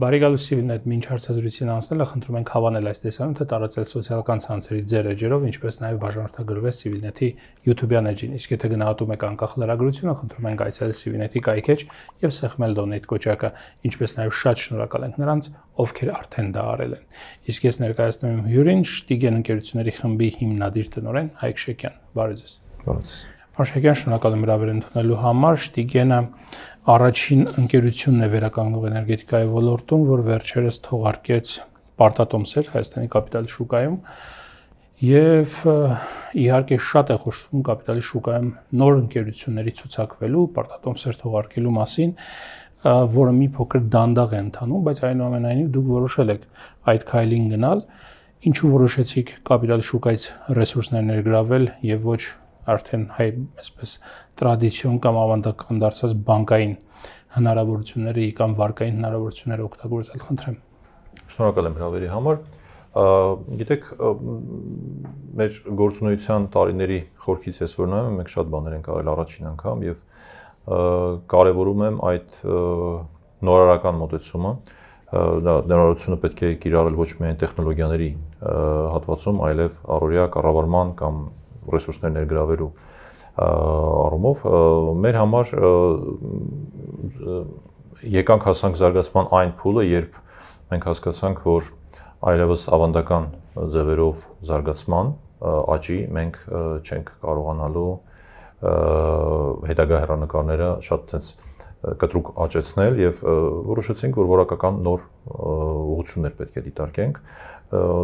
Բարեկալու Civilnet մինչ հարցազրույցին անցնելը խնդրում ենք հավանել այս տեսանյութը, տարածել սոցիալական ցանցերի ձեր էջերով, ինչպես նաև բաժանորդագրվել Civilnet-ի YouTube-յան էջին։ Իսկ եթե գնահատում եք անկախ լրագրությունը, խնդրում ենք այցելել Civilnet-ի կայքէջ եւ սեղմել donate կոճակը, ինչպես նաև շատ շնորհակալ ենք նրանց, ովքեր արդեն դա արել են։ Իսկ ես ներկայացնում եմ հյուրին Շտիգեն ընկերությունների խմբի հիմնադիր տնօրեն Հայկ Շեկյան։ Բարև ձեզ։ Բարև։ Շեկյան, շնորհակալ եմ հրավեր ընդունելու համար։ Շտիգենը առաջին ընկերությունն է վերականգնող էներգետիկայի ոլորտում, որ վերջերս թողարկեց պարտատոմսեր Հայաստանի կապիտալի շուկայում եւ իհարկե շատ է խոսվում կապիտալի շուկայում նոր ընկերությունների ցուցակվելու, պարտատոմսեր թողարկելու մասին, որը մի փոքր դանդաղ է ընթանում, բայց այնուամենայնիվ դուք որոշել եք այդ քայլին գնալ, ինչու որոշեցիք կապիտալի շուկայից ռեսուրսներ ներգրավել եւ ոչ արդեն հայ այսպես տրադիցիոն կամ ավանդական դարձած բանկային հնարավորությունները կամ վարկային հնարավորությունները օգտագործել, խնդրեմ։ Շնորհակալ եմ հրավերի համար։ Գիտեք, մեր գործունեության տարիների խորքից ես որ նայում եմ, մենք շատ բաներ ենք արել առաջին անգամ եւ կարևորում եմ այդ նորարարական մոտեցումը։ Դա նորարարությունը պետք է կիրառել ոչ միայն տեխնոլոգիաների հատվածում, այլև առօրյա կառավարման կամ ռեսուրսներ ներգրավելու առումով մեր համար եկանք հասանք զարգացման այն փուլը, երբ մենք հասկացանք, որ այլևս ավանդական ձևերով զարգացման աճի մենք չենք կարողանալու հետագա հեռանկարները շատ այնց կտրուկ աճեցնել եւ որոշեցինք, որ որակական նոր ուղղություններ պետք է դիտարկենք։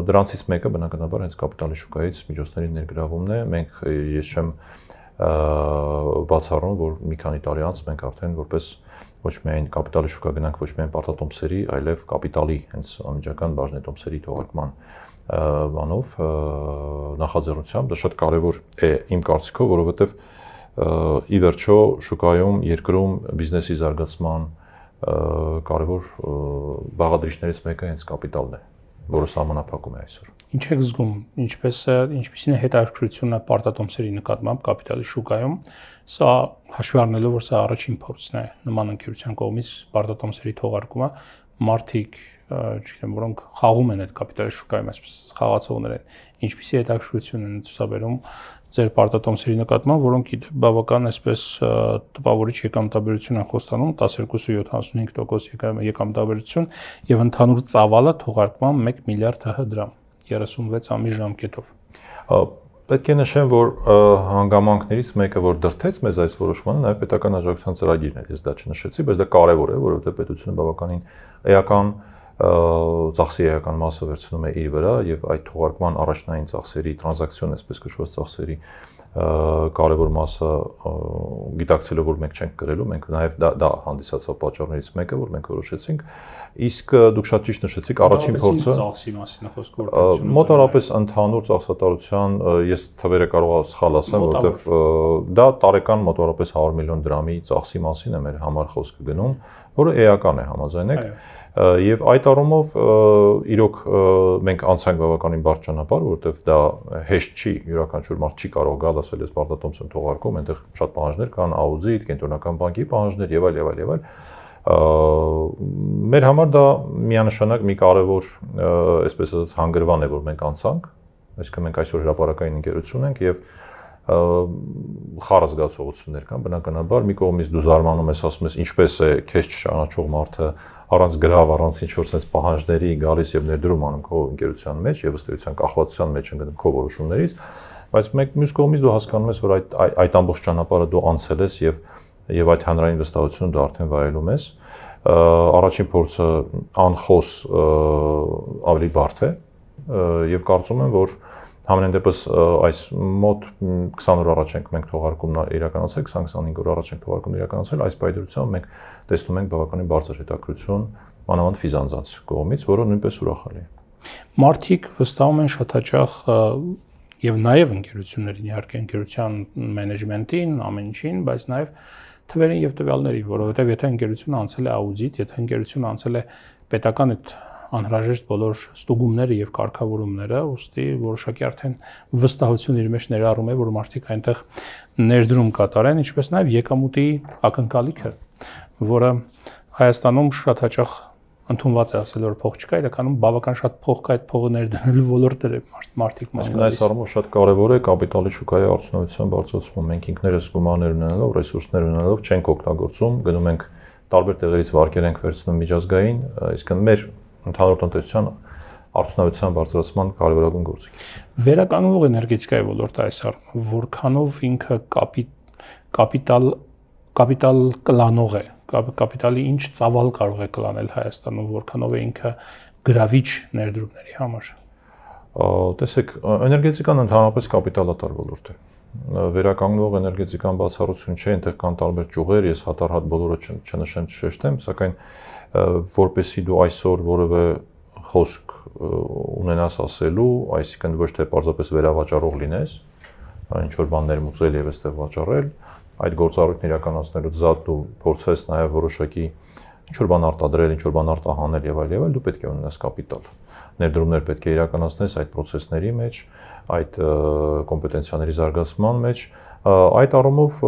Դրանցից մեկը բնականաբար հենց կապիտալի շուկայից միջոցների ներգրավումն է։ Մենք ես չեմ բացառում, որ մի քանի տարի անց մենք արդեն որպես ոչ միայն կապիտալի շուկա գնանք ոչ միայն պարտատոմսերի, այլև կապիտալի հենց անմիջական բաժնետոմսերի թողարկման բանով նախաձեռնությամբ։ Դա շատ կարևոր է իմ կարծիքով, որովհետեւ ի վերջո շուկայում երկրում բիզնեսի զարգացման կարևոր բաղադրիչներից մեկը հենց կապիտալն է, որը սահմանափակում է այսօր։ Ինչ եք զգում, ինչպիսին է հետաքրքրությունը պարտատոմսերի նկատմամբ կապիտալի շուկայում, սա հաշվի առնելով, որ սա առաջին փորձն է նման ընկերության կողմից պարտատոմսերի թողարկումը, մարդիկ, չգիտեմ, որոնք խաղում են այդ կապիտալի շուկայում, այսպես խաղացողներ են, ինչպիսի հետաքրքրություն են ցուցաբերում ձեր պարտատոմսերի նկատմամբ, որոնք բավական այսպես տպավորիչ եկամտաբերություն են խոստանում 12.75% եկամտաբերություն եւ ընդհանուր ծավալը թողարկման 1 միլիարդ դրամ 36 ամիս ժամկետով։ Պետք է նշեմ, որ հանգամանքներից մեկը, որ դրդեց մեզ այս որոշմանը, նաեւ պետական աջակցության ծրագիրն է, ես դա չնշեցի, բայց դա կարեւոր է, որովհետեւ պետությունը բավականին էական ծախսի էական մասը վերցնում է իր վրա եւ այդ թողարկման առաջնային ծախսերի, տրանզակցիոն, այսպես կոչված ծախսերի կարևոր մասը գիտակցելով, որ մենք չենք կրելու, մենք նաեւ դա հանդիսացավ պատճառներից մեկը, որ մենք որոշեցինք, իսկ դուք շատ ճիշտ նշեցիք, առաջին փորձը ծախսի մասին է խոսքը մոտավորապես ընդհանուր ծախսատարության, ես թվերը կարող եմ սխալ ասեմ, որովհետեւ դա տարեկան մոտավորապես 100 միլիոն դրամի ծախսի մասին է մեր համար խոսքը գնում, որը էական է, համաձայնեք։ Եվ այդ առումով իրոք մենք անցանք բավականին բարդ ճանապարհ, որովհետև դա հեշտ չի, յուրաքանչյուր մարդ չի կարող գալ ասել ես պարտատոմս եմ թողարկում, այնտեղ շատ պահանջներ կան, աուդիտ, կենտրոնական բանկի պահանջներ եւ այլ եւ այլ եւ այլ։ Մեր համար դա միանշանակ մի կարևոր, այսպես ասած, հանգրվան է, որ մենք անցանք, այսինքն մենք այսօր հրապարակային ընկերություն ենք եւ խառը զգացողություններ կան, բնականաբար մի կողմից դու զարմանում ես, ասում ես ինչպես է քեզ չճանաչող մարդը առանց գրավ, առանց ինչ-որ sense պահանջների գալիս եւ ներդրում անում քո ընկերության մեջ եւ ըստ էության կախվածության մեջ ընկնում քո որոշումներից, բայց մյուս կողմից դու հասկանում ես, որ այդ ամբողջ ճանապարհը դու անցել ես եւ այդ հանրային վստահությունը դու արդեն վայելում ես։ Առաջին փորձը անխոս ավելի բարդ է եւ կարծում եմ, որ Համենայն դեպս այս մոտ 20 օր առաջ ենք մենք թողարկումն իրականացել, 20-25 օր առաջ ենք թողարկումն իրականացել, այս պայմանությամբ մենք տեսնում ենք բավականին բարձր հետաքրքրություն մանավանդ ֆիզանձանց կողմից, որը նույնպես ուրախալի է։ Մարդիկ վստահում են շատ հաճախ եւ նաեւ ընկերություններին, իհարկե ընկերության մենեջմենտին, ամեն ինչին, բայց նաեւ թվերին եւ տվյալներին, որովհետեւ եթե ընկերությունը անցել է աուդիտ, եթե ընկերությունը անցել է պետական այդ անհրաժեշտ բոլոր ստուգումները եւ կարգավորումները, ուստի որոշակի արդեն վստահություն իր մեջ ներառում է, որ մարդիկ այնտեղ ներդրում կատարեն, ինչպես նաեւ եկամուտի ակնկալիքը, որը Հայաստանում շատ հաճախ ընդունված է ասել, որ փող չկա, իրականում բավական շատ փող կա այդ փողը ներդնելու ոլորտներ է մարդիկ ման գալիս։ Այս առումով շատ կարևոր է կապիտալի շուկայի արդյունավետության բարձրացումը։ Մենք ինքներս գումարներ ունենալով, ռեսուրսներ ունենալով չենք օգտագործում, գնում ենք տարբեր տեղերից վարկեր ենք վերցնում միջազգային, իսկ մեր ընդհանուր տնտեսության արդյունավետության բարձրացման կարևորագույն գործիք։ Վերականգնվող էներգետիկայի ոլորտը այս առումով որքանով ինքը կապիտալ կլանող է, կապիտալի ինչ ծավալ կարող է կլանել Հայաստանում, որքանով է ինքը գրավիչ ներդրումների համար։ Տեսեք, էներգետիկան ընդհանրապես կապիտալատար ոլորտ է։ Վերականգնվող էներգետիկան բացառություն չէ, այնտեղ կան տարբեր ճյուղեր, ես հատառհատ բոլորը չնշեմ, չշեշտեմ, սակայն որպեսզի դու այսօր որևէ խոսք ունենաս ասելու, այսինքն ոչ թե պարզապես վերավաճառող լինես, ինչ որ բան ներմուծել եւ այստեղ վաճառել, այդ գործառույթն իրականացնելուց զատ դու փորձես նաեւ որոշակի ինչ որ բան արտադրել, ինչ որ բան արտահանել եւ այլ, դու պետք է ունենաս կապիտալ։ Ներդրումներ պետք է իրականացնես այդ process-ների մեջ, այդ կոմպետենցիաների զարգացման մեջ, այդ առումով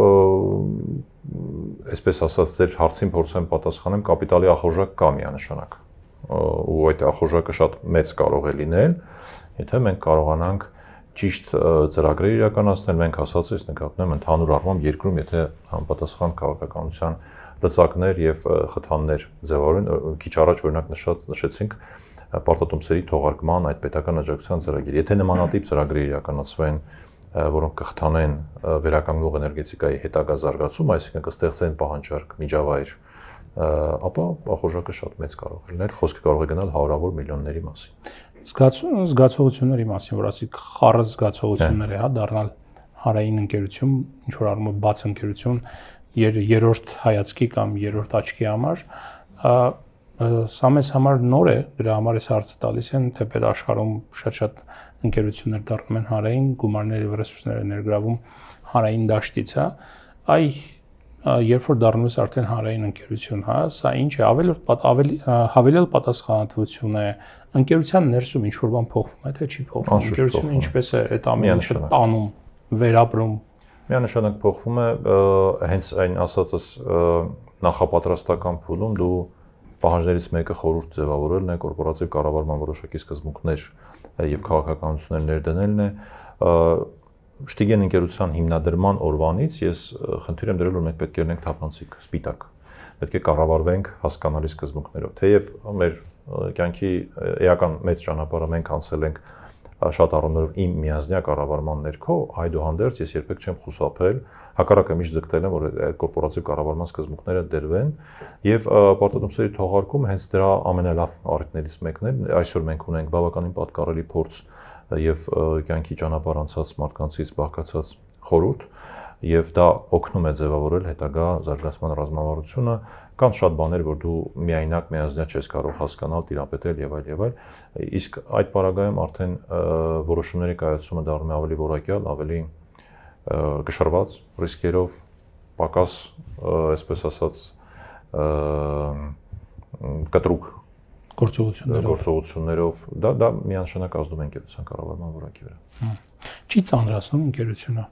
այսպես ասած ձեր հարցին փորձեմ պատասխանեմ, կապիտալի ախորժակ կա միանշանակ, ու այդ ախորժակը շատ մեծ կարող է լինել, եթե մենք կարողանանք ճիշտ ծրագրեր իրականացնել, մենք ասած ես նկատում ընդհանուր առմամբ երկրում, եթե համապատասխան քաղաքականության լծակներ եւ խթաններ ձևավորեն, քիչ առաջ օրինակ նշեցինք պարտատոմսերի թողարկման այդ պետական աջակցության ծրագիր։ Եթե նմանատիպ ծրագրեր իրականացվեն, որոնք կխթանեն վերականգնող էներգետիկայի հետագա զարգացումը, այսինքն կստեղծեն պահանջարկ, միջավայր, ապա ախորժակը շատ մեծ կարող է լինել, խոսքը կարող է գնալ հարյուրավոր միլիոնների մասին։ Զգացողությունների մասին, որ ասիկ խառը զգացողություններ է, հա, դառնալ հարային ընկերություն, ինչ որ առումով բաց ընկերություն, երրորդ հայացքի կամ երրորդ աչքի համար, սա մեզ համար նոր է, դրա համար էս հարցը տալիս են, թեպետ աշխարհում շատ ընկերություններ դառնում են հարային, գումարներ եւ ռեսուրսներ են ներգրավում հարային դաշտից, հա, երբ որ դառնում ես արդեն հարային ընկերություն, հա, սա ինչ է, հավելյալ պատասխանատվություն է, ընկերության ներսում ինչ որ բան փոխվում է, թե չի փոխվում, ընկերությունը ինչպես է այդ ամեն ինչը տանում, վերապրում։ Միանշանակ փոխվում է, հենց այն ասածս նախապատրաստական փուլում դու պահանջներից մեկը խորհուրդ ձևավորելն է, կորպորատիվ կառավարման որոշակի սկզբունքներ եւ քաղաքականություններ ներդնելն է, Շտիգեն ընկերության հիմնադրման օրվանից ես խնդիր եմ դրել, որ մենք պետք է լինենք թափանցիկ, սպիտակ։ Պետք է կառավարվենք հասկանալի սկզբունքներով։ Թեև մեր կյանքի էական մեծ ճանապարհը մենք անցել ենք շատ առումներով իմ միազնյա կառավարման ներքո, այդուհանդերձ ես երբեք չեմ խուսափել, հակառակը միշտ ձգտել եմ, որ այդ կորպորատիվ կառավարման սկզբունքները դրվեն եւ պարտատոմսերի թողարկումը հենց դրա ամենալավ առիթներից մեկն է։ Այսօր մենք ունենք բավականին պատկառելի փորձ եւ կյանքի ճանապարհ անցած մարդկանցից բաղկացած խորհուրդ եւ դա օգնում է ձևավորել հետագա զարգացման ռազմավարությունը, կան շատ բաներ, որ դու միայնակ միազնյա չես կարող հասկանալ, տիրապետել եւ այլ, իսկ այդ պարագայում արդեն որոշումների կայացումը դառնում է ավելի որակյալ, ավելի գշրված, ռիսկերով, պակաս, այսպես ասած, կտրուկ գործողություններով, դա միանշանակ ազդում է ընկերության կառավարման որակի վրա։ Չի ծանրացնում ընկերությունը։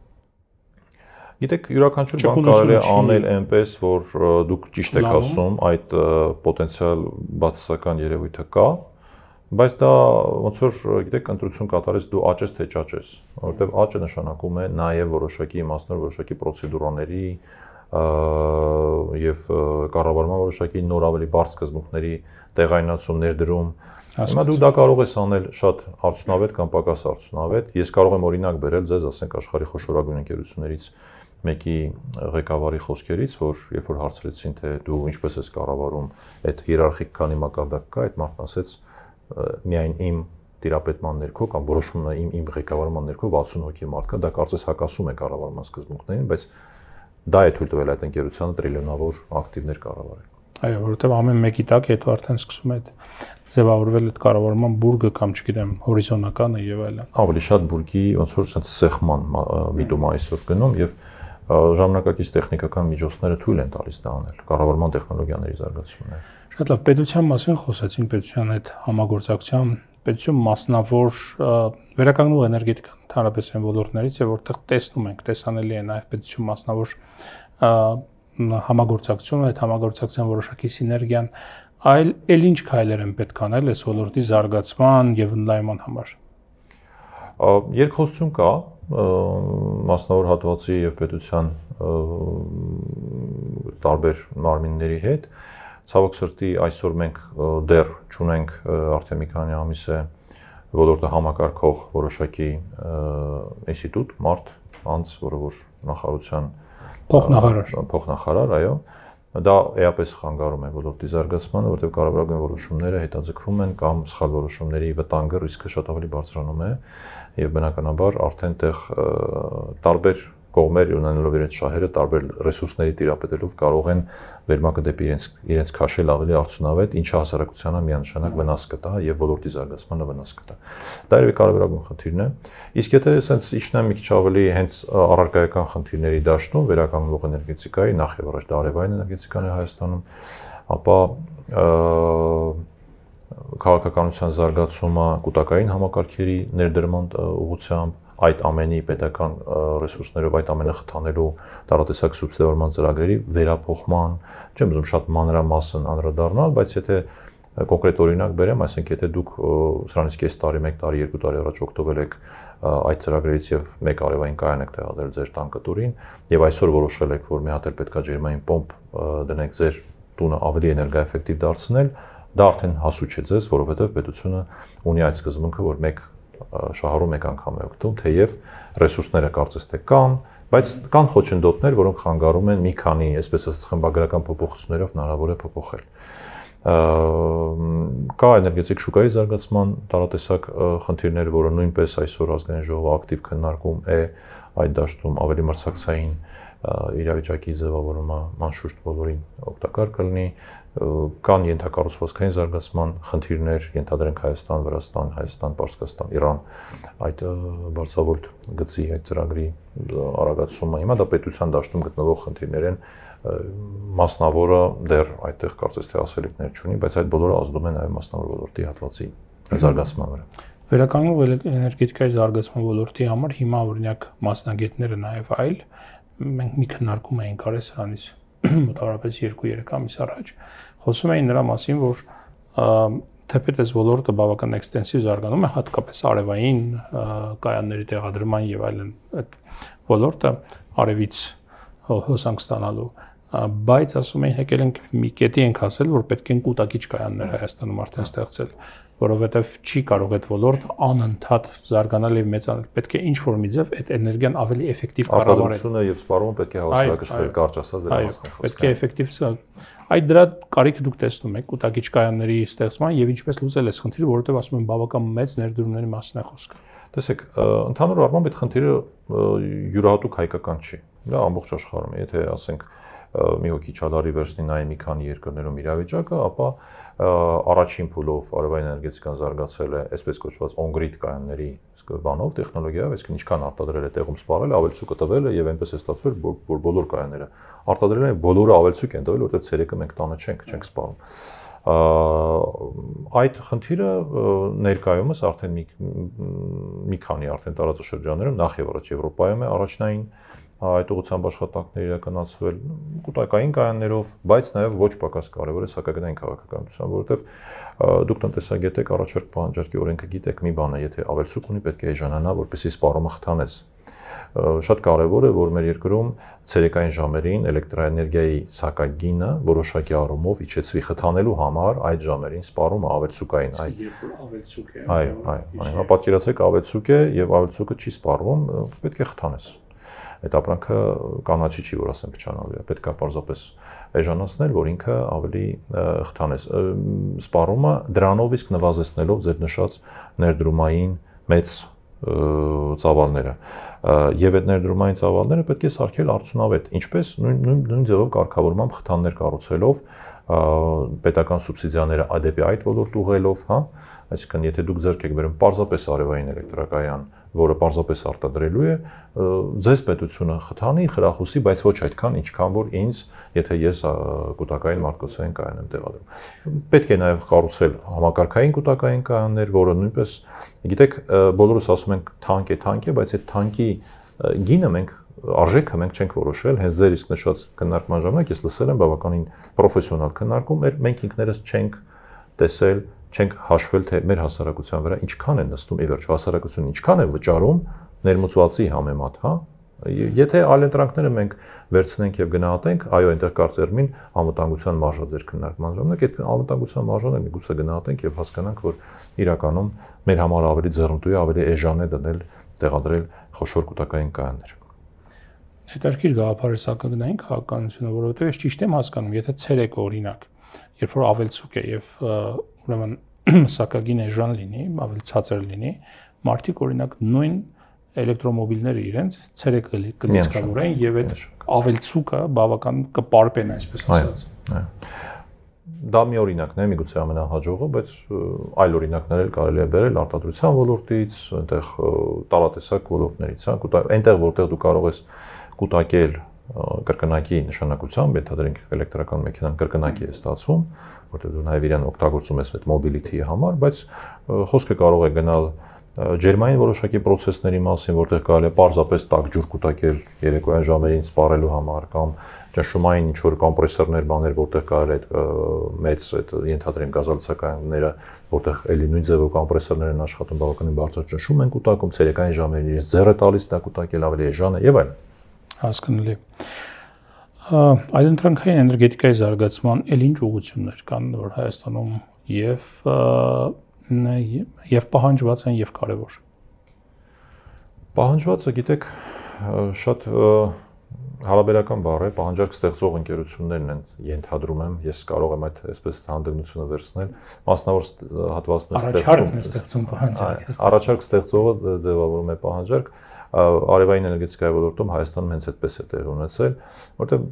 Գիտեք, յուրաքանչյուր բան կարելի է անել այնպես, որ դուք ճիշտ եք ասում, այդ պոտենցիալ բացասական երևույթը կա, բայց դա ոնց որ գիտեք, ընտրություն կատարես դու աճես թե ճաճես, որովհետև աճը նշանակում է նաև որոշակի իմաստներ, որոշակի պրոցեդուրաների եւ կառավարման որոշակի նոր ավելի բարդ սկզբունքների տեղայնացում, ներդրում։ Հիմա դու դա կարող ես անել շատ արդյունավետ կամ պակաս արդյունավետ։ Ես կարող եմ օրինակ բերել ձեզ, ասենք, աշխարհի խոշորագույն ընկերություններից մեկի ղեկավարի խոսքերից, որ երբ որ հարցրեցին, թե դու ինչպես ես կառավարում, այդ հիերարխիկ քանի մակարդակ կա, այդ մարդն ասեց, միայն իմ տիրապետման ներքո կամ որոշումն իմ ղեկավարման ներքո 60 հոգի մարդ կա, դա կարծես հակասում է կառավարման սկզբունքներին, բայց դա է թույլ տվել այդ ընկերությանը տրիլիոնավոր ակտիվներ կառավարել։ Այո, որովհետև ամեն մեկի տակ հետո արդեն սկսում է ձևավորվել այդ կառավարման բուրգը կամ չգիտեմ, հորիզոնականը եւ այլն։ Ավելի շատ բուրգի ոնց որ sense սեղման միտում այսօր գնում եւ ժամանակակից տեխնիկական միջոցները թույլ են տալիս դա անել, կառավարման տեխնոլոգիաների զարգացումները։ Շատ լավ, պետության մասին խոսեցինք, պետության հետ համագործակցության, պետություն մասնավոր վերականգնող էներգետիկան ընդհանրապես այն ոլորտներից է, որտեղ տեսնում ենք, տեսանելի է նաև պետություն մասնավոր համագործակցությունը, այդ համագործակցության որոշակի սիներգիան այլ ինչ քայլեր են պետք անել այս ոլորտի զարգացման եւ ընդլայնման համար։ Երկխոսություն կա մասնավոր հատվածի եւ պետության տարբեր մարմինների հետ։ Ցավոք սրտի այսօր մենք դեռ չունենք արդեն մի քանի ամիս է ոլորտը համակարգող որոշակի ինստիտուտ, մարդ, անձ, որը որ նախարարության փոխնախարար, այո, դա էապես խանգարում է ոլորտի զարգացմանը, որտեղ կարևորագույն որոշումները հետաձգվում են կամ սխալ որոշումների վտանգը, ռիսկը շատ ավելի բարձրանում է եւ բնականաբար արդեն տեղ տարբեր կողմեր ունենալով իրենց շահերը տարբեր ռեսուրսների տիրապետելով կարող են վերմակը դեպի իրենց քաշել ավելի արդյունավետ, ինչը հասարակությանը միանշանակ վնաս կտա եւ ոլորտի զարգացմանը վնաս կտա։ Դա երևի կարևորագույն խնդիրն է։ Իսկ եթե ասենց իջնեմ մի քիչ ավելի հենց առարկայական խնդիրների դաշտում, վերականգնող էներգետիկայի, նախ եւ առաջ արևային էներգետիկան է Հայաստանում, ապա քաղաքականության զարգացումը, կուտակային համակարգերի ներդրման ուղղությամբ այդ ամենի պետական ռեսուրսներով այդ ամենը խթանելու տարատեսակ սուբսիդավորման ծրագրերի վերափոխման, չեմ ուզում շատ մանրամասն անդրադառնալ, բայց եթե կոնկրետ օրինակ բերեմ, այսինքն եթե դուք սրանից կես տարի, 1 տարի, 2 տարի առաջ օգտվել եք այդ ծրագրերից եւ մեկ արևային կայան եք տեղադրել ձեր տանկատուրին եւ այսօր որոշել եք, որ մի հատ էլ պետքա ջերմային պոմպ դնեք ձեր տունը ավելի էներգաէֆեկտիվ դարձնել, դա արդեն հասու չէ ձեզ, որովհետեւ պետությունը ունի այդ սկզբունքը, որ մեկ շահառու մեկ անգամ է օգտվում, թեև ռեսուրսները կարծես թե կան, բայց կան խոչընդոտներ, որոնք խանգարում են մի քանի, այսպես ասած, խմբագրական փոփոխություններով հնարավոր է փոփոխել։ Կա էներգետիկ շուկայի զարգացման տարատեսակ խնդիրներ, որը նույնպես այսօր ազգային ժողովը ակտիվ քննարկում է այդ դաշտում ավելի մրցակցային իրավիճակի ձևավորումը անշուշտ բոլորին օգտակար կլինի, կան ենթակառուցվածքային զարգացման խնդիրներ, ենթադրենք Հայաստան, Վրաստան, Հայաստան, Պարսկաստան, Իրան, այդ բարձրավոլտ գծի այդ ծրագրի արագացումը, հիմա դա պետության դաշտում գտնվող խնդիրներ են, մասնավորը դեռ այդտեղ կարծես թե ասելիքներ չունի, բայց այդ բոլորը ազդում են այո մասնավոր ոլորտի հատվածի զարգացման վրա։ Վերականգնող էներգետիկայի զարգացման ոլորտի համար հիմա օրինակ մասնագետները նաև այլ մենք մի քննարկում էինք արել սրանից մոտավորապես 2-3 ամիս առաջ, խոսում էին նրա մասին, որ թեպետ այս ոլորտը բավական էքստենսիվ զարգանում է, հատկապես արևային կայանների տեղադրման եւ այլն, այդ ոլորտը արևից հոսանք ստանալու, բայց ասում էին եկել ենք մի կետի ենք հասել, որ պետք են կուտակիչ կայաններ Հայաստանում արդեն ստեղծել, որովհետև չի կարող այդ ոլորտը անընդհատ զարգանալ եւ մեծանալ, պետք է ինչ-որ մի ձև այդ էներգիան ավելի էֆեկտիվ կառավարել։ Արտադրությունը եւ սպառումը պետք է հաստատակշռել, կարճ ասած դրա մասին խոսքը։ Պետք է էֆեկտիվ այդ դրա կարիքը դուք տեսնում եք կուտակիչ կայանների ստեղծման եւ ինչպես լուծել այս խնդիրը, որովհետեւ ասում են բավական մեծ ներդրումների մասին է խոսքը։ Տեսեք, ընդհանուր առմամբ այդ խնդիրը յուրահատուկ հայկական չի։ Դա ամբողջ աշխարհում է, եթե ասենք մի հոգի չադարի վերցնի նայ մի քանի երկրներում իրավիճակը, ապա առաջին փուլով արևային էներգետիկան զարգացել է այսպես կոչված on-grid կայանների բանով, տեխնոլոգիայով, այսինքն ինչքան արտադրել է տեղում սպառել, ավելցուկը տվել է եւ այնպես է ստացվել, որ բոլոր կայանները արտադրել են, բոլորը ավելցուկ են տվել, որովհետեւ ցերեկը մենք տանը չենք սպառում։ Այդ խնդիրը ներկայումս արդեն մի քանի արդեն տարածաշրջաններում նախ եւ առաջ Եվրոպայում է առաջնային այդ ուղղությամբ աշխատանքներ իրականացվել կուտակային կայաններով, բայց նաև ոչ պակաս կարևոր է սակագնային քաղաքականության, որովհետև դուք տնտեսագետ եք, առաջարկ պահանջարկի օրենքը գիտեք, մի բան է, եթե ավելցուկ ունի, պետք է էժանանա, որպեսզի սպառումը խթանես։ Շատ կարևոր է, որ մեր երկրում ցերեկային ժամերին էլեկտրաէներգիայի սակագինը որոշակի առումով իջեցվի խթանելու համար այդ ժամերին սպառումը ավելցուկային այդ երբ որ ավելցուկ է այո, պատկերացրեք ավելցուկ է եւ ավելցուկը չի սպառվում, պետք է խթանես։ Այդ ապրանքը կանաչի չի, որ ասեմ փչանալու է, պետք է պարզապես էժանացնել, որ ինքը ավելի խթանես։ Սպառումը դրանով իսկ նվազեցնելով ձեր նշած ներդրումային մեծ ծավալները եւ այդ ներդրումային ծավալները պետք է սարքել արդյունավետ, ինչպես նույն ձևով կարգավորմամբ խթաններ կառուցելով, պետական սուբսիդիաները դեպի այդ ոլորտ ուղղելով, հա, այսինքն եթե դուք ձեռք եք բերում պարզապես արևային էլեկտրակայան, որը պարզապես արտադրելու է, ձեզ պետությունը խթանի, խրախուսի, բայց ոչ այդքան, ինչքան որ ինձ, եթե ես կուտակային մարտկոցային կայան եմ տեղադրում։ Պետք է նաև կառուցել համակարգային կուտակային կայաններ, որը նույնպես, գիտեք, բոլորս ասում ենք թանկ է, բայց այդ թանկի գինը մենք արժեքը մենք չենք որոշել, հենց ձեր իսկ նշած քննարկման ժամանակ ես լսել եմ բավականին պրոֆեսիոնալ քննարկում, մենք ինքներս չենք տեսել, չենք հաշվել, թե մեր հասարակության վրա ինչքան է նստում ի վերջո հասարակությունը ինչքան է վճարում ներմուծվածի համեմատ, հա։ Եթե այլընտրանքները մենք վերցնենք եւ գնահատենք, այո, այնտեղ կար տերմին անվտանգության մարժա ձեր քննարկման ժամանակ, այդ անվտանգության մարժանը միգուցե գնահատենք եւ հասկանանք, որ իրականում մեր համար ավելի ձեռնտու է, ավելի էժան է դնել տեղադրել խոշոր կուտակային կայաններ։ Հետաքրքիր գաղափար է սա կգնային քաղաքականությունը, որովհետեւ ես ճիշտ եմ հասկանում, եթե ցերեկ օրինակ, երբ որ ավելցուկ է եւ ուրեմն սակագին էժան լինի, ավելի ցածր լինի, մարդիկ օրինակ նույն էլեկտրոմոբիլները իրենց ցերեկ կլիցքավորեն եւ այդ ավելցուկը բավական կպարպեն, այսպես ասած։ Դա մի օրինակն է, միգուցե ամենահաջողը, բայց այլ օրինակներ էլ կարելի է բերել արտադրության ոլորտից, այնտեղ տարատեսակ ոլորտներից, այնտեղ որտեղ դու կարող ես կուտակել կրկնակի նշանակությամբ, ենթադրենք էլեկտրական մեքենան կրկնակի է ստացվում, որտեղ դու նաև իրեն օգտագործում ես այդ mobility-ի համար, բայց խոսքը կարող է գնալ ջերմային որոշակի process-ների մասին, որտեղ կարելի է պարզապես տաք ջուր կուտակել երեկոյան ժամերին սպառելու համար կամ ճնշումային ինչ-որ կոմպրեսորներ, բաներ, որտեղ կարելի է մեծ այդ ենթադրենք գազալցականները, որտեղ էլի նույն ձևով կոմպրեսորներ են աշխատում, բավականին բարձր ճնշում են կուտակում, ցերեկային ժամերին իրենց ձեռը տալիս դա կուտակել ավելի էժան է եւ այլն։ Հասկանալի։ Այլընտրանքային էներգետիկայի զարգացման ել ինչ ուղղություններ կան, որ Հայաստանում եւ պահանջված են եւ կարեւոր։ Պահանջվածը, գիտեք, շատ հարաբերական բառ է, պահանջարկ ստեղծող ընկերություններն են, ենթադրում եմ, ես կարող եմ այդ այսպես հանդգնությունը վերցնել, մասնավոր հատվածն է ստեղծում պահանջարկ։ Առաջարկ ստեղծողը ձևավորում է պահանջարկ, արևային էներգետիկայի ոլորտում Հայաստանում հենց այդպես է տեղի ունեցել, որտեղ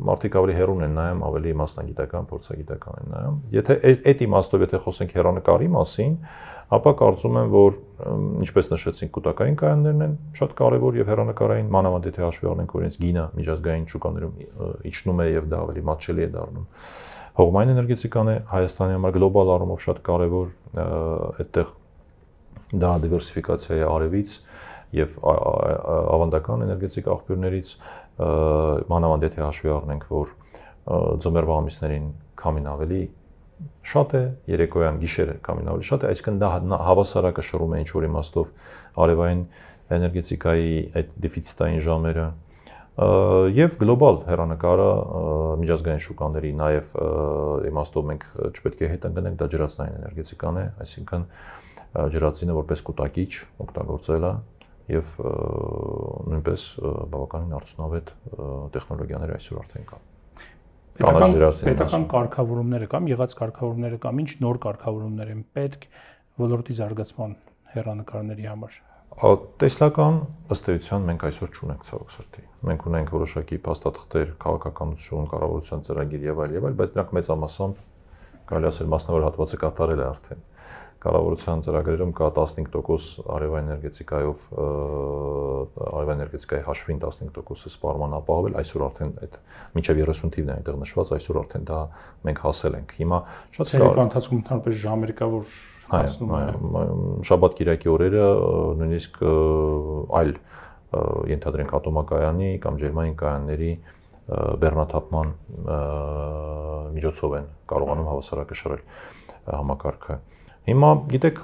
մարդիկ ավելի հեռուն են նայում, ավելի մասնագիտական, փորձագիտական են նայում։ Եթե այդ իմաստով եթե խոսենք հեռանկարի մասին, ապա կարծում եմ, որ ինչպես նշեցինք, կուտակային կայաններն են շատ կարևոր եւ հեռանկարային, մանավանդ եթե հաշվի առնենք, որ իրենց գինը միջազգային շուկաներում իջնում է եւ դա ավելի մատչելի է դառնում։ Հողմային էներգետիկան է Հայաստանի համար գլոբալ առումով շատ կարևոր, այդտեղ դա դիվերսիֆիկացիա է արևից եւ ավանդական էներգետիկ աղբյուրներից, մանավանդ եթե հաշվի առնենք, որ ձմեռվա ամիսներին քամին ավելի շատ է, երեկոյան գիշերը քամին ավելի շատ է, այսինքն դա հավասարակշռում է ինչ-որ իմաստով արևային էներգետիկայի այդ դեֆիցիտային ժամերը եւ գլոբալ հեռանկարը միջազգային շուկաների նաեւ իմաստով մենք չպետք է հետ ընկնենք, դա ջրածնային էներգետիկան է, այսինքն ջրածինը որպես կուտակիչ օգտագործելը եւ նույնպես բավականին արդյունավետ տեխնոլոգիաներ այսօր արդեն կան։ Պետական կարգավորումները կամ եղած կարգավորումները կամ ինչ նոր կարգավորումներ են պետք ոլորտի զարգացման հեռանկարների համար։ Տեսլական ըստ էության մենք այսօր չունենք ցավոք սրտի։ Մենք ունենք որոշակի փաստաթղթեր, քաղաքականություն, կառավարության ծրագիր եւ այլ, բայց դրանք մեծամասամբ կարելի ասել մասնավոր հատվածը կատարել է արդեն։ Կառավարության ծրագրերում կա 15% արևային էներգետիկայով արևային էներգետիկայի հաշվին 15% սպառման ապահովել, այսօր արդեն այդ մինչև 30 թիվն է այնտեղ նշված, այսօր արդեն դա մենք հասել ենք։ Հիմա շատ կարևոր ընթացքում ընդհանրապես ժամեր կա, որ հասնում է։ Շաբաթ կիրակի օրերը նույնիսկ այլ ենթադրենք ատոմակայանի կամ ջերմային կայանների բեռնաթափման միջոցով են կարողանում հավասարակշռել համակարգը։ Հիմա գիտեք,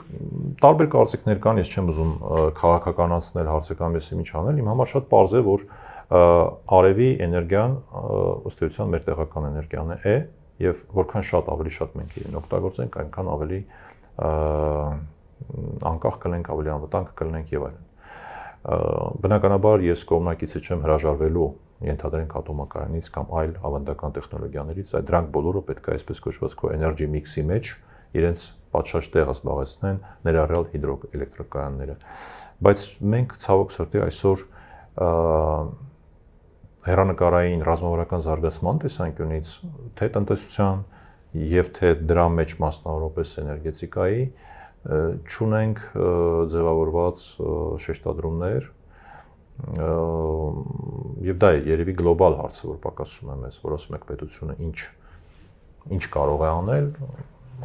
տարբեր կարծիքներ կան, ես չեմ ուզում քաղաքականացնել հարցը կամ եսի ինչ անել, իմ համար շատ պարզ է, որ արևի էներգիան ըստ էության մեր տեղական էներգիան է եւ որքան շատ ավելի շատ մենք իրեն օգտագործենք, այնքան ավելի անկախ կլինենք, ավելի անվտանգ կլինենք եւ այլն։ Բնականաբար ես կողմնակիցը չեմ հրաժարվելու ենթադրենք ատոմակայանից կամ այլ ավանդական տեխնոլոգիաներից, այդ դրանք բոլորը պետք է այսպես կոչված co-energy mix-ի մեջ իրենց պատշաճ տեղը զբաղեցնեն, ներառյալ հիդրոէլեկտրակայանները։ Բայց մենք ցավոք սրտի այսօր հեռանկարային ռազմավարական զարգացման տեսանկյունից թե տնտեսության եւ թե դրա մեջ մասնավորապես էներգետիկայի չունենք ձևավորված շեշտադրումներ եւ դա է երևի գլոբալ հարցը, որ պակասում է մեզ, որ ասում եք պետությունը ինչ կարող է անել,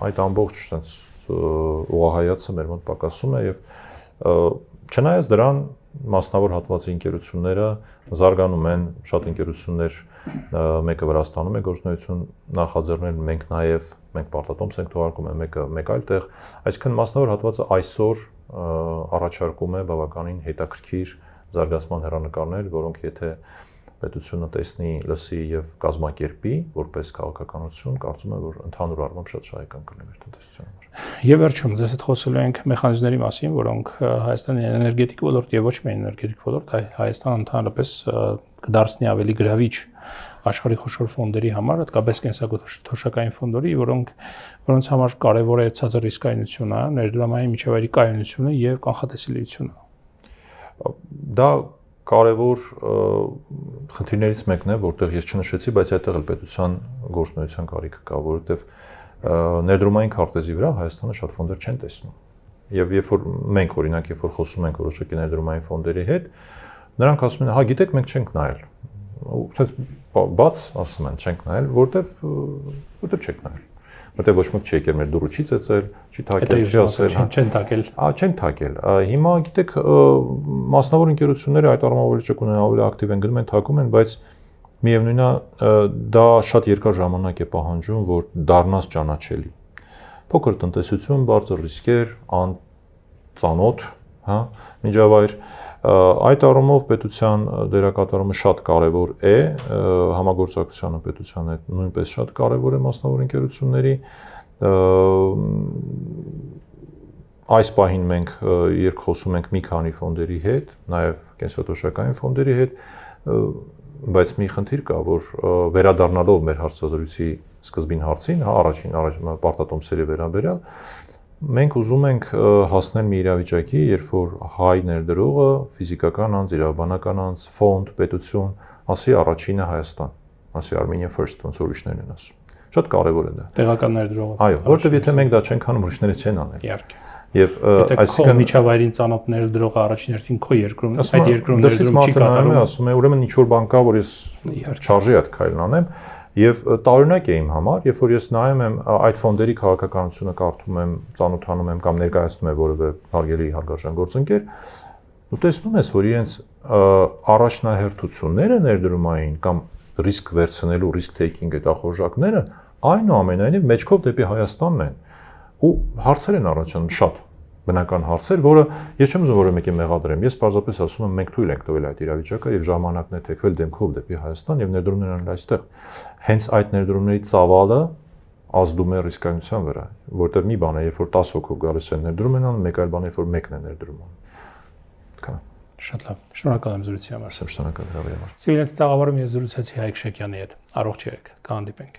այդ ամբողջ sense ուղղահայացը մեր մոտ պակասում է եւ չնայած դրան մասնավոր հատվածի ընկերությունները զարգանում են, շատ ընկերություններ մեկը Վրաստանում է գործունեություն նախաձեռնել, մենք պարտատոմս ենք թողարկում, մեկ այլ տեղ, այսինքն մասնավոր հատվածը այսօր առաջարկում է բավականին հետաքրքիր զարգացման հեռանկարներ, որոնք եթե պետությունը տեսնի, լսի եւ կազմակերպի որպես քաղաքականություն, կարծում եմ, որ ընդհանուր առմամբ շատ շահեկան կլինի մեր տնտեսության համար։ Եվ վերջում ձեզ հետ խոսելու ենք մեխանիզմների մասին, որոնք Հայաստանի էներգետիկ ոլորտ եւ ոչ միայն էներգետիկ ոլորտ, այլ Հայաստանը ընդհանրապես կդարձնի ավելի գրավիչ աշխարհի խոշոր ֆոնդերի համար, հատկապես կենսաթոշակային ֆոնդերի, որոնց համար կարևոր է ցածր ռիսկայնությունը, ներդրումային միջավայրի կայունությունը եւ կանխատեսելիությունը։ Դա կարևոր խնդիրներից մեկն է, որտեղ ես չնշեցի, բայց այդտեղ էլ պետության գործունեության կարիք կա, որովհետեւ ներդրումային քարտեզի վրա Հայաստանը շատ ֆոնդեր չեն տեսնում։ Եվ երբ որ մենք օրինակ երբ որ խոսում ենք որոշակի ներդրումային ֆոնդերի հետ, նրանք ասում են, հա, գիտեք, մենք չենք նայել։ Ուսած բաց ասում են, չենք նայել, որտեվ չեք նայել։ Որտեվ ոչ մեկ չի եկել մեր դուրը չի ծեծել, չի թակել, չի ասել, չեն թակել։ Չեն թակել։ Հիմա գիտեք, մասնավոր ընկերությունները այդ առումով ավելի ճկուն են, ավելի ակտիվ են, գնում են թակում են, բայց միևնույնն է, դա շատ երկար ժամանակ է պահանջում, որ դառնաս ճանաչելի։ Փոքր տնտեսություն, բարձր ռիսկեր, անծանոթ, հա, միջավայր, այդ առումով պետության դերակատարումը շատ կարևոր է, համագործակցությունը պետության հետ նույնպես շատ կարևոր է մասնավոր ընկերությունների։ Այս պահին մենք երբ խոսում ենք մի քանի ֆոնդերի հետ, նաև կենսաթոշակային ֆոնդերի հետ, բայց մի խնդիր կա, որ վերադառնալով մեր հարցազրույցի սկզբին հարցին, հա, առաջին պարտատոմսերի վերաբերյալ, մենք ուզում ենք հասնել մի իրավիճակի, երբ որ հայ ներդրողը, ֆիզիկական անձ, իրավաբանական անձ, ֆոնդ, պետություն, ասի առաջինը Հայաստան, ասի Armenia First, ոնց որ ուրիշներն են ասում։ Շատ կարևոր է դա։ Տեղական ներդրողը։ Այո, որովհետև եթե մենք դա չենք անում, ուրիշները չեն անել։ Իհարկե։ Եվ այսինքն միջավայրին ծանոթ ներդրողը առաջին հերթին քո երկրում, այդ երկրում ներդրում չի կատարում, ասում է, ուրեմն ինչ որ բան կա, որ ես չարժի այդ քայլն անեմ, եւ տարօրինակ է իմ համար, երբ որ ես նայում եմ այդ ֆոնդերի քաղաքականությունը կարդում եմ, ծանոթանում եմ կամ ներկայացնում եմ որևէ հարգելի հարգարժան գործընկեր, ու տեսնում ես, որ իրենց առաջնահերթությունները ներդրումային կամ ռիսկ վերցնելու, risk taking հետախորժակները այնուամենայնիվ մեջքով դեպի Հայաստանն են ու հարցեր են առաջանում շատ բնական հարցեր, որը ես չեմ ուզում որը մեկի մեղադրեմ, ես պարզապես ասում եմ մենք թույլ ենք տվել այդ իրավիճակը եւ ժամանակն է թեքվել դեմքով դեպի Հայաստան եւ ներդրումներն են այստեղ։ Հենց այդ ներդրումների ծավալը ազդում է ռիսկայնության վրա, որտեղ մի բան է, երբ որ 10 հոգով գալիս են ներդրում են անում, մեկ այլ բան է, երբ որ մեկն է ներդրում անում։ Այդքան։ Շատ լավ։ Շնորհակալ եմ զրույցի համար։ Շնորհակալ եմ համար։ Սիրելի տաղավարում ես զրուցեցի Հայկ Շեկյանի հետ։ Առողջ եղեք։ Կհանդիպենք։